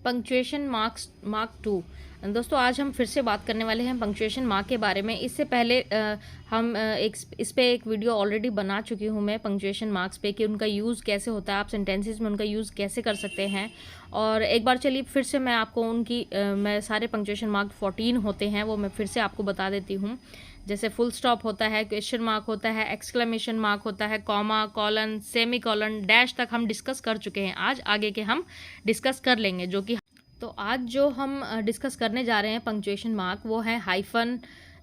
Punctuation mark to. दोस्तों आज हम फिर से बात करने वाले हैं पंक्चुएशन मार्क के बारे में। इससे पहले हम इस पे एक वीडियो ऑलरेडी बना चुकी हूँ मैं पंक्चुएशन मार्क्स पे कि उनका यूज़ कैसे होता है, आप सेंटेंसेस में उनका यूज़ कैसे कर सकते हैं। और एक बार चलिए फिर से मैं आपको उनकी मैं सारे पंक्चुएशन मार्क 14 होते हैं वो मैं फिर से आपको बता देती हूँ। जैसे फुल स्टॉप होता है, क्वेश्चन मार्क होता है, एक्सक्लेमेशन मार्क होता है, comma, colon, semi colon, dash तक हम डिस्कस कर चुके हैं। आज आगे के हम डिस्कस कर लेंगे जो कि तो आज जो हम डिस्कस करने जा रहे हैं पंक्चुएशन मार्क वो है हाइफन,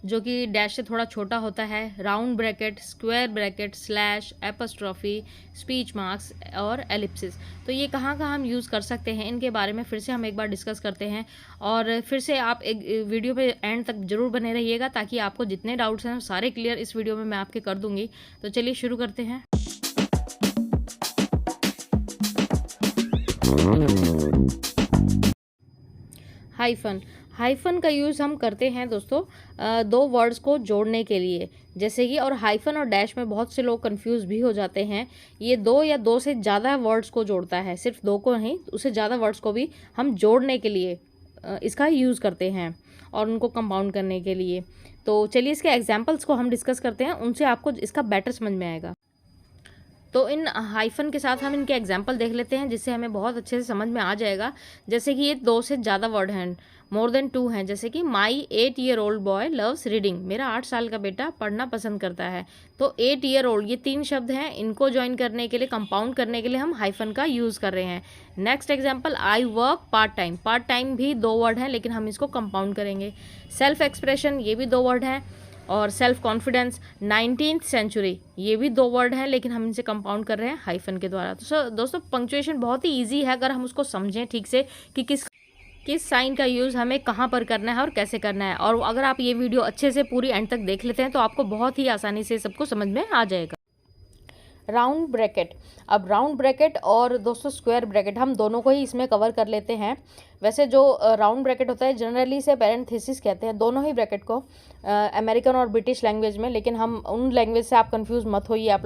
जो कि डैश से थोड़ा छोटा होता है, round bracket, square bracket, slash, apostrophe, speech marks और एलिप्सिस। तो ये कहाँ कहाँ हम यूज़ कर सकते हैं इनके बारे में फिर से हम एक बार डिस्कस करते हैं। और फिर से आप एक वीडियो पे एंड तक जरूर बने रहिएगा ताकि आपको जितने डाउट्स हैं सारे क्लियर इस वीडियो में मैं आपके कर दूँगी। तो चलिए शुरू करते हैं। हाइफन का यूज़ हम करते हैं दोस्तों दो वर्ड्स को जोड़ने के लिए, जैसे कि और हाइफन और डैश में बहुत से लोग कंफ्यूज भी हो जाते हैं। ये दो या दो से ज़्यादा वर्ड्स को जोड़ता है, सिर्फ दो को नहीं, उससे ज़्यादा वर्ड्स को भी हम जोड़ने के लिए इसका यूज़ करते हैं और उनको कंपाउंड करने के लिए। तो चलिए इसके एग्जाम्पल्स को हम डिस्कस करते हैं, उनसे आपको इसका बेटर समझ में आएगा। तो इन हाइफन के साथ हम इनके एग्जाम्पल देख लेते हैं जिससे हमें बहुत अच्छे से समझ में आ जाएगा। जैसे कि ये दो से ज़्यादा वर्ड हैं, मोर देन टू हैं। जैसे कि माई 8 year old boy loves reading, मेरा 8 साल का बेटा पढ़ना पसंद करता है। तो 8 ईयर ओल्ड, ये 3 शब्द हैं, इनको ज्वाइन करने के लिए, कंपाउंड करने के लिए हम हाइफन का यूज़ कर रहे हैं। Next example, I work part time. Part time भी 2 वर्ड हैं लेकिन हम इसको कंपाउंड करेंगे। सेल्फ एक्सप्रेशन, ये भी 2 वर्ड हैं। और सेल्फ कॉन्फिडेंस, 19th सेंचुरी, ये भी 2 वर्ड हैं लेकिन हम इनसे कंपाउंड कर रहे हैं हाइफन के द्वारा। तो दोस्तों पंक्चुएशन बहुत ही इजी है अगर हम उसको समझें ठीक से कि किस साइन का यूज़ हमें कहाँ पर करना है और कैसे करना है। और अगर आप ये वीडियो अच्छे से पूरी एंड तक देख लेते हैं तो आपको बहुत ही आसानी से सबको समझ में आ जाएगा। राउंड ब्रैकेट, अब राउंड ब्रैकेट और दोस्तों स्क्वायर ब्रैकेट हम दोनों को ही इसमें कवर कर लेते हैं। वैसे जो राउंड ब्रैकेट होता है जनरली इसे पैरेंथेसिस कहते हैं, दोनों ही ब्रैकेट को अमेरिकन और ब्रिटिश लैंग्वेज में। लेकिन हम उन लैंग्वेज से आप कंफ्यूज मत होइए, आप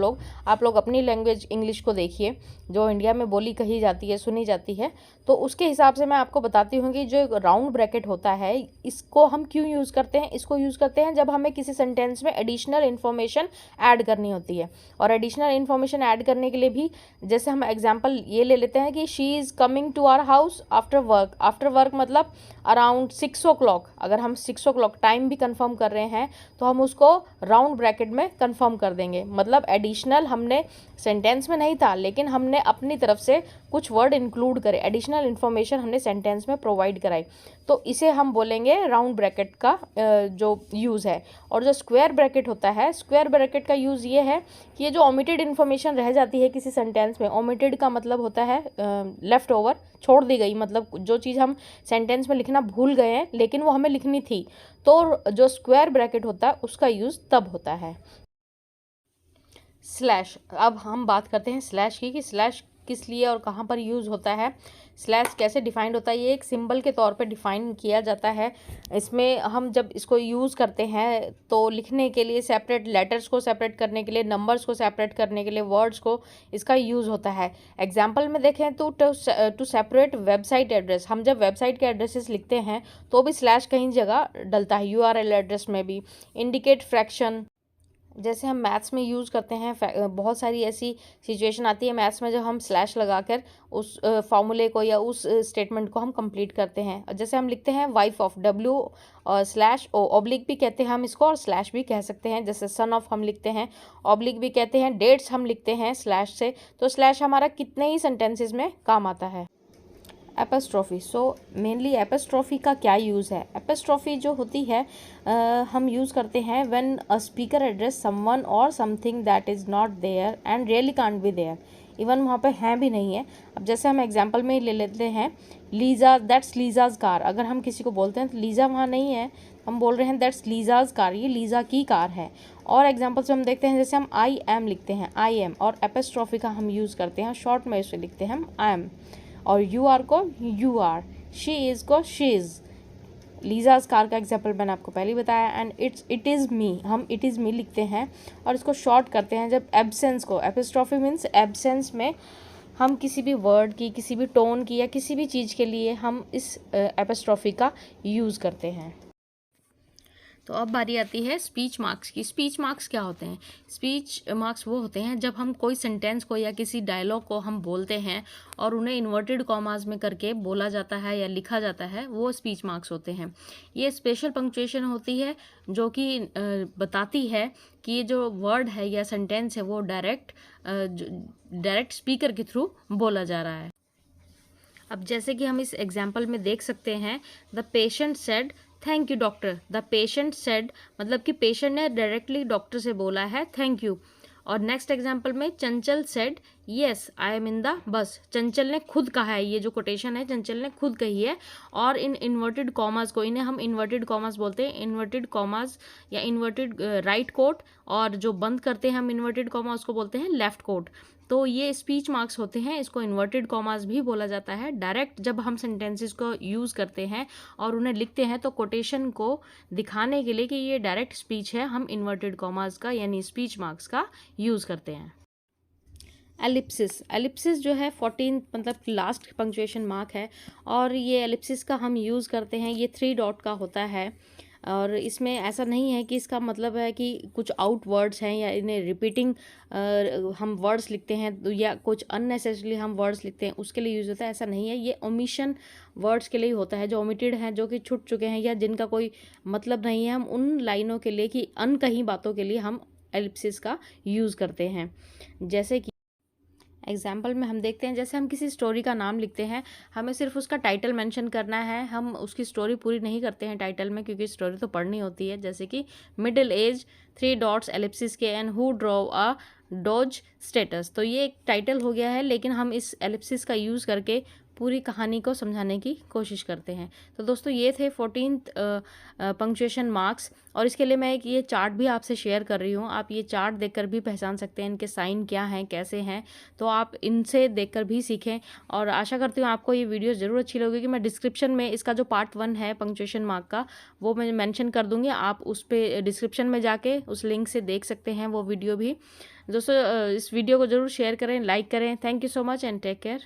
लोग अपनी लैंग्वेज इंग्लिश को देखिए जो इंडिया में बोली कही जाती है, सुनी जाती है। तो उसके हिसाब से मैं आपको बताती हूँ कि जो राउंड ब्रैकेट होता है इसको हम क्यों यूज़ करते हैं। इसको यूज़ करते हैं जब हमें किसी सेंटेंस में एडिशनल इन्फॉर्मेशन ऐड करनी होती है। और एडिशनल इन्फॉर्मेशन ऐड करने के लिए भी, जैसे हम एग्जाम्पल ये ले लेते हैं कि she is coming to our house after work. After work मतलब अराउंड 6 o'clock। अगर हम 6 o'clock टाइम भी कंफर्म कर रहे हैं तो हम उसको राउंड ब्रैकेट में कंफर्म कर देंगे। मतलब एडिशनल हमने सेंटेंस में नहीं था लेकिन हमने अपनी तरफ से कुछ वर्ड इंक्लूड करे, एडिशनल इन्फॉर्मेशन हमने सेंटेंस में प्रोवाइड कराई, तो इसे हम बोलेंगे राउंड ब्रैकेट का जो यूज़ है। और जो स्क्वायर ब्रैकेट होता है, स्क्वायर ब्रैकेट का यूज़ ये है कि ये जो ओमिटेड इन्फॉर्मेशन रह जाती है किसी सेंटेंस में, ओमिटेड का मतलब होता है लेफ्ट ओवर, छोड़ दी गई, मतलब जो चीज़ हम सेंटेंस में लिखना भूल गए हैं लेकिन वो हमें लिखनी थी, तो जो स्क्वायर ब्रैकेट होता है उसका यूज़ तब होता है। स्लैश, अब हम बात करते हैं स्लैश की कि स्लैश किस लिए और कहाँ पर यूज़ होता है, स्लैश कैसे डिफाइंड होता है। ये एक सिंबल के तौर पे डिफाइन किया जाता है। इसमें हम जब इसको यूज़ करते हैं तो लिखने के लिए, सेपरेट लेटर्स को सेपरेट करने के लिए, नंबर्स को सेपरेट करने के लिए, वर्ड्स को, इसका यूज़ होता है। एग्जाम्पल में देखें तो टू सेपरेट वेबसाइट एड्रेस, हम जब वेबसाइट के एड्रेसेस लिखते हैं तो भी स्लैश कहीं जगह डलता है, URL एड्रेस में भी। इंडिकेट फ्रैक्शन, जैसे हम मैथ्स में यूज़ करते हैं, बहुत सारी ऐसी सिचुएशन आती है मैथ्स में जब हम स्लैश लगाकर उस फॉर्मूले को या उस स्टेटमेंट को हम कंप्लीट करते हैं। जैसे हम लिखते हैं वाइफ ऑफ, W और स्लैश O, ऑब्लिक भी कहते हैं हम इसको और स्लैश भी कह सकते हैं। जैसे सन ऑफ हम लिखते हैं, ऑब्लिक भी कहते हैं। डेट्स हम लिखते हैं स्लैश से, तो स्लैश हमारा कितने ही सेंटेंसेस में काम आता है। एपस्ट्रॉफी, सो मेनली एपस्ट्रॉफी का क्या यूज़ है। एपस्ट्रॉफी जो होती है हम यूज़ करते हैं when a speaker address someone और something that is not there and really can't be there, even वहाँ पे हैं भी नहीं है। अब जैसे हम एग्जांपल में ही ले लेते हैं, लीजा, दैट्स लीजाज कार। अगर हम किसी को बोलते हैं तो लीजा वहाँ नहीं है, हम बोल रहे हैं दैट्स लीजाज कार, ये लीजा की कार है। और एग्जाम्पल से हम देखते हैं, जैसे हम आई एम लिखते हैं, आई एम, और एपस्ट्रॉफी का हम यूज़ करते हैं, शॉर्ट में इसे लिखते हैं हम आई एम, और यू आर को यू आर, शी इज़ को शी इज़। लीजाज कार का एग्जाम्पल मैंने आपको पहले ही बताया। एंड इट इज़ मी, हम इट इज़ मी लिखते हैं और इसको शॉर्ट करते हैं जब एब्सेंस को, एपिस्ट्रॉफी मीन्स एब्सेंस में हम किसी भी वर्ड की, किसी भी टोन की या किसी भी चीज़ के लिए हम इस एपस्ट्रॉफी का यूज़ करते हैं। तो अब बारी आती है स्पीच मार्क्स की। स्पीच मार्क्स क्या होते हैं? स्पीच मार्क्स वो होते हैं जब हम कोई सेंटेंस को या किसी डायलॉग को हम बोलते हैं और उन्हें इन्वर्टेड कॉमास में करके बोला जाता है या लिखा जाता है, वो स्पीच मार्क्स होते हैं। ये स्पेशल पंक्चुएशन होती है जो कि बताती है कि ये जो वर्ड है या सेंटेंस है वो डायरेक्ट स्पीकर के थ्रू बोला जा रहा है। अब जैसे कि हम इस एग्जाम्पल में देख सकते हैं, the patient said thank you doctor. The patient said मतलब कि पेशेंट ने डायरेक्टली डॉक्टर से बोला है थैंक यू। और नेक्स्ट एग्जाम्पल में चंचल said yes I am in the bus. चंचल ने खुद कहा है, ये जो कोटेशन है चंचल ने खुद कही है। और इन इन्वर्टेड कॉमास को, इन्हें हम इन्वर्टेड कॉमास बोलते हैं। इन्वर्टेड कॉमास या इन्वर्टेड राइट कोट, और जो बंद करते हैं हम इन्वर्टेड कॉमा उसको बोलते हैं लेफ्ट कोट। तो ये स्पीच मार्क्स होते हैं, इसको इन्वर्टेड कॉमास भी बोला जाता है। डायरेक्ट जब हम सेंटेंसेस को यूज़ करते हैं और उन्हें लिखते हैं तो कोटेशन को दिखाने के लिए कि ये डायरेक्ट स्पीच है, हम इन्वर्टेड कॉमास का यानी स्पीच मार्क्स का यूज़ करते हैं। एलिप्सिस, एलिप्सिस जो है 14 मतलब लास्ट पंक्चुएशन मार्क है, और ये एलिप्सिस का हम यूज़ करते हैं। ये 3 डॉट का होता है, और इसमें ऐसा नहीं है कि इसका मतलब है कि कुछ आउट वर्ड्स हैं या इन्हें रिपीटिंग हम वर्ड्स लिखते हैं या कुछ अननेसेसरली हम वर्ड्स लिखते हैं उसके लिए यूज़ होता है, ऐसा नहीं है। ये ओमिशन वर्ड्स के लिए ही होता है, जो ओमिटेड हैं, जो कि छूट चुके हैं या जिनका कोई मतलब नहीं है। हम उन लाइनों के लिए कि अनकही बातों के लिए हम एलिप्सिस का यूज़ करते हैं। जैसे कि एग्जाम्पल में हम देखते हैं, जैसे हम किसी स्टोरी का नाम लिखते हैं, हमें सिर्फ उसका टाइटल मेंशन करना है, हम उसकी स्टोरी पूरी नहीं करते हैं टाइटल में, क्योंकि स्टोरी तो पढ़नी होती है। जैसे कि मिडिल एज 3 डॉट्स एलिप्सिस के and who draw a dodge status. तो ये एक टाइटल हो गया है, लेकिन हम इस एलिप्सिस का यूज़ करके पूरी कहानी को समझाने की कोशिश करते हैं। तो दोस्तों ये थे 14th पंक्चुएशन मार्क्स, और इसके लिए मैं एक ये चार्ट भी आपसे शेयर कर रही हूँ। आप ये चार्ट देखकर भी पहचान सकते हैं इनके साइन क्या हैं, कैसे हैं, तो आप इनसे देखकर भी सीखें। और आशा करती हूँ आपको ये वीडियो ज़रूर अच्छी लगेगी। मैं डिस्क्रिप्शन में इसका जो पार्ट 1 है पंक्चुएशन मार्क का, वो मैं मेंशन कर दूँगी, आप उस पर डिस्क्रिप्शन में जाके उस लिंक से देख सकते हैं वो वीडियो भी। दोस्तों इस वीडियो को ज़रूर शेयर करें, लाइक करें। Thank you so much and take care.